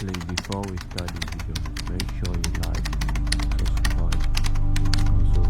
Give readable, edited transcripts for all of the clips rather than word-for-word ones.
Lastly, before we start this video, make sure you like, subscribe, also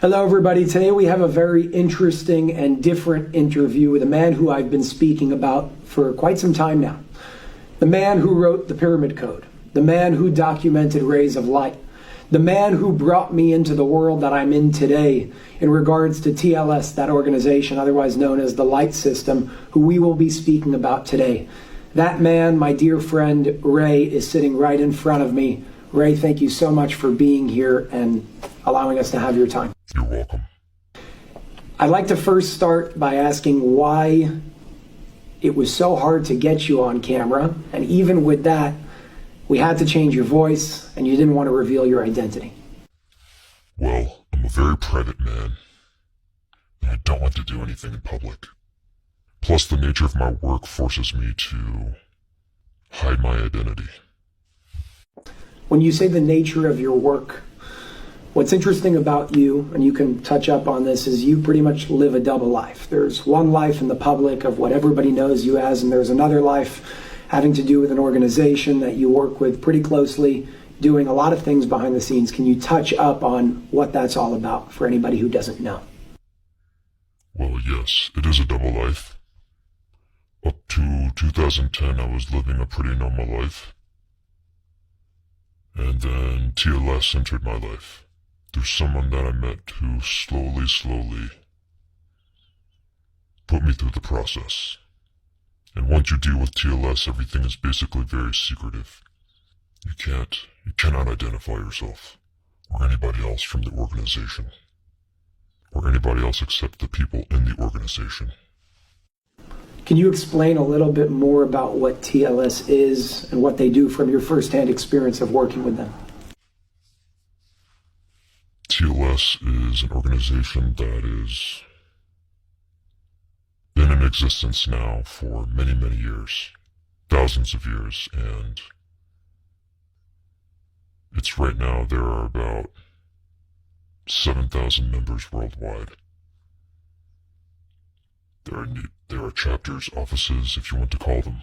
Hello everybody, today we have a very interesting and different interview with a man who I've been speaking about for quite some time now. The man who wrote the Pyramid Code, the man who documented rays of light, the man who brought me into the world that I'm in today in regards to TLS, that organization otherwise known as the Light System, who we will be speaking about today. That man, my dear friend Ray, is sitting right in front of me. Ray, thank you so much for being here and allowing us to have your time. You're welcome. I'd like to first start by asking why it was so hard to get you on camera, and even with that, we had to change your voice, and you didn't want to reveal your identity. Well, I'm a very private man, and I don't like to do anything in public. Plus, the nature of my work forces me to hide my identity. When you say the nature of your work, what's interesting about you, and you can touch up on this, is you pretty much live a double life. There's one life in the public of what everybody knows you as, and there's another life having to do with an organization that you work with pretty closely, doing a lot of things behind the scenes. Can you touch up on what that's all about for anybody who doesn't know? Well, yes, it is a double life. Up to 2010, I was living a pretty normal life. And then TLS entered my life. There's someone that I met who slowly put me through the process. And once you deal with TLS, everything is basically very secretive. You cannot identify yourself, or anybody else from the organization, or anybody else except the people in the organization. Can you explain a little bit more about what TLS is and what they do from your firsthand experience of working with them? TLS is an organization that has been in existence now for many years, thousands of years, and it's right now there are about 7,000 members worldwide. There are chapters, offices, if you want to call them.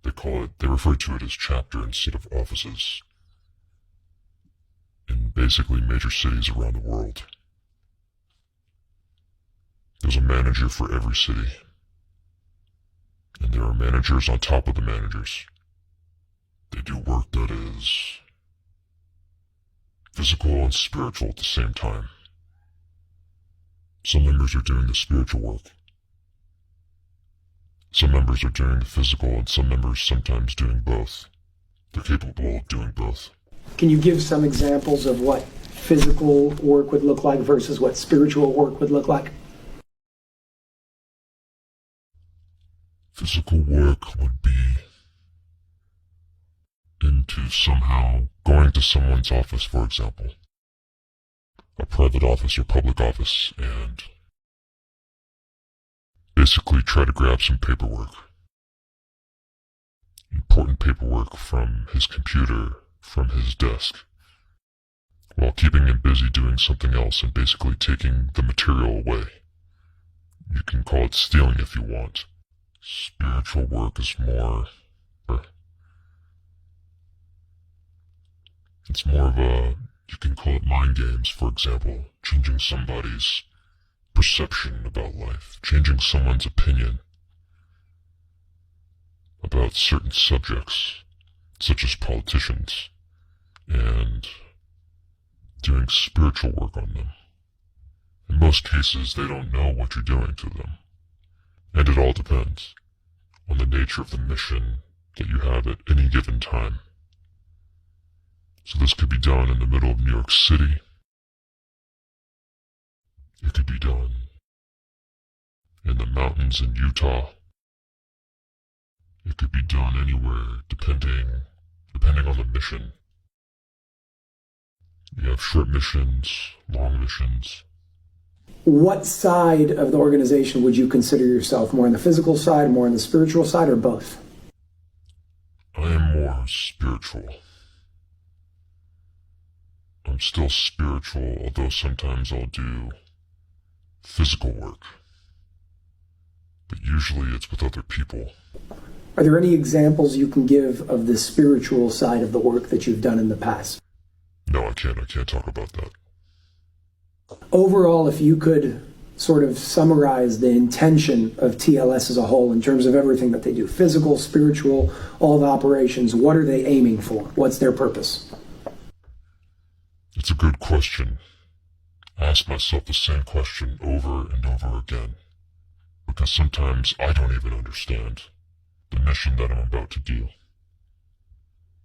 They refer to it as chapter instead of offices in basically major cities around the world. There's a manager for every city, and there are managers on top of the managers. They do work that is physical and spiritual at the same time. Some members are doing the spiritual work. Some members are doing the physical, and some members sometimes doing both. They're capable of doing both. Can you give some examples of what physical work would look like versus what spiritual work would look like? Physical work would be into somehow going to someone's office, for example, a private office or public office, and basically try to grab some paperwork. Important paperwork from his computer, from his desk, while keeping him busy doing something else and basically taking the material away. You can call it stealing if you want. Spiritual work is more... It's more of a... You can call it mind games, for example. Changing somebody's perception about life. Changing someone's opinion about certain subjects, such as politicians, and doing spiritual work on them. In most cases, they don't know what you're doing to them. And it all depends on the nature of the mission that you have at any given time. So this could be done in the middle of New York City. It could be done in the mountains in Utah. It could be done anywhere, depending on the mission. You have short missions, long missions. What side of the organization would you consider yourself? More on the physical side, more on the spiritual side, or both? I am more spiritual. I'm still spiritual, although sometimes I'll do physical work. But usually it's with other people. Are there any examples you can give of the spiritual side of the work that you've done in the past? No, I can't talk about that. Overall, if you could sort of summarize the intention of TLS as a whole in terms of everything that they do, physical, spiritual, all the operations, what are they aiming for? What's their purpose? It's a good question. I ask myself the same question over and over again, because sometimes I don't even understand the mission that I'm about to do.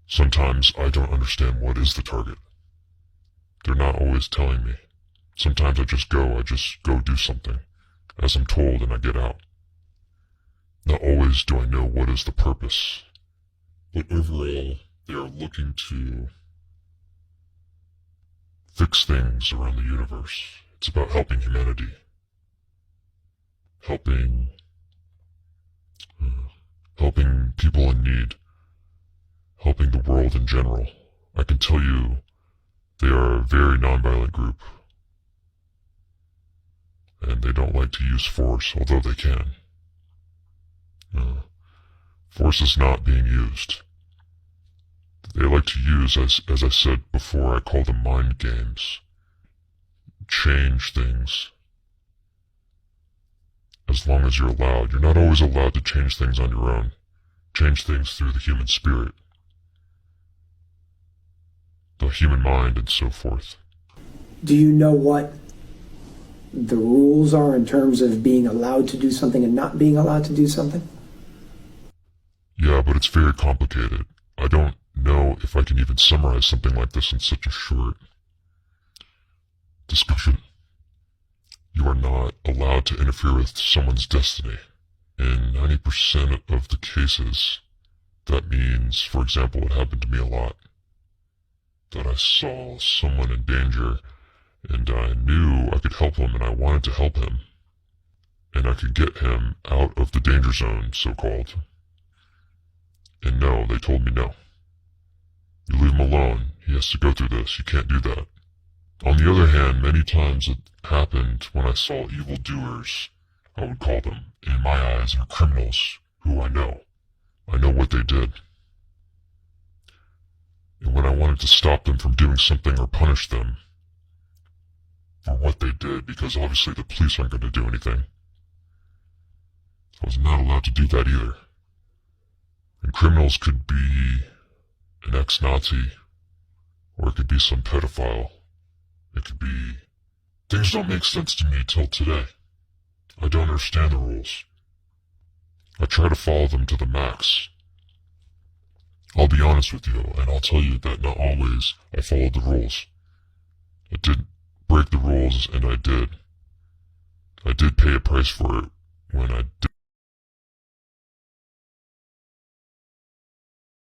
Sometimes I don't understand what is the target. They're not always telling me. Sometimes I just go do something, as I'm told, and I get out. Not always do I know what is the purpose, but overall, they are looking to fix things around the universe. It's about helping humanity. Helping people in need. Helping the world in general. I can tell you, they are a very nonviolent group. And they don't like to use force, although they can. Force is not being used. They like to use, as I said before, I call them mind games. Change things. As long as you're allowed. You're not always allowed to change things on your own. Change things through the human spirit, the human mind, and so forth. Do you know what the rules are in terms of being allowed to do something and not being allowed to do something? Yeah, but it's very complicated. I don't know if I can even summarize something like this in such a short discussion. You are not allowed to interfere with someone's destiny. In 90% of the cases, that means, for example, it happened to me a lot, that I saw someone in danger, and I knew I could help him, and I wanted to help him, and I could get him out of the danger zone, so-called. And no, they told me no. You leave him alone. He has to go through this. You can't do that. On the other hand, many times it happened when I saw evildoers, I would call them. In my eyes, they're criminals who I know. I know what they did. And when I wanted to stop them from doing something or punish them for what they did, because obviously the police aren't going to do anything, I was not allowed to do that either. And criminals could be an ex-Nazi, or it could be some pedophile. It could be... Things don't make sense to me till today. I don't understand the rules. I try to follow them to the max. I'll be honest with you, and I'll tell you that not always I followed the rules. I did break the rules, and I did. I did pay a price for it when I did.